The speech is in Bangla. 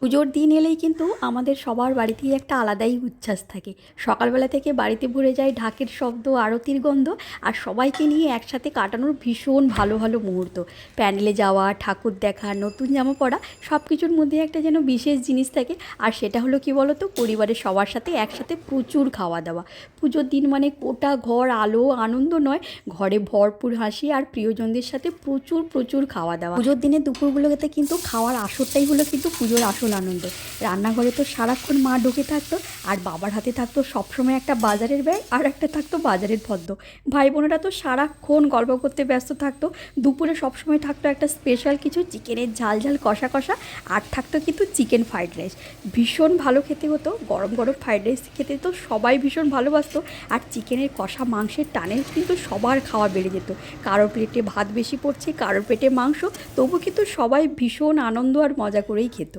পুজোর দিন এলেই কিন্তু আমাদের সবার বাড়িতেই একটা আলাদাই উচ্ছ্বাস থাকে। সকালবেলা থেকে বাড়িতে ভরে যায় ঢাকের শব্দ, আরতির গন্ধ আর সবাইকে নিয়ে একসাথে কাটানোর ভীষণ ভালো ভালো মুহূর্ত। প্যান্ডেলে যাওয়া, ঠাকুর দেখা, নতুন জামা পরা সব কিছুর মধ্যে একটা যেন বিশেষ জিনিস থাকে। আর সেটা হলো কি বলো তো, পরিবারের সবার সাথে একসাথে প্রচুর খাওয়া দাওয়া। পুজোর দিন মানে গোটা ঘর আলো আনন্দ নয়, ঘরে ভরপুর হাসি আর প্রিয়জনদের সাথে প্রচুর প্রচুর খাওয়া দাওয়া। পুজোর দিনে দুপুরগুলোতে কিন্তু খাওয়ার আসরটাই হলো কিন্তু পুজোর আসল আনন্দ। রান্নাঘরে তো সারাক্ষণ মা ঢুকে থাকতো, আর বাবার হাতে থাকতো সবসময় একটা বাজারের ব্যাগ আর একটা থাকতো বাজারের ফর্দ। ভাই বোনেরা তো সারাক্ষণ গল্প করতে ব্যস্ত থাকতো। দুপুরে সবসময় থাকতো একটা স্পেশাল কিছু, চিকেনের ঝাল ঝাল কষা কষা, আর থাকতো কিন্তু চিকেন ফ্রাইড রাইস। ভীষণ ভালো খেতে হতো, গরম গরম ফ্রাইড রাইস খেতে তো সবাই ভীষণ ভালোবাসতো। আর চিকেনের কষা মাংসের টানে কিন্তু সবার খাওয়া বেড়ে যেত। কারোর প্লেটে ভাত বেশি পড়ছে, কারোর পেটে মাংস, তবু কিন্তু সবাই ভীষণ আনন্দ আর মজা করেই খেত।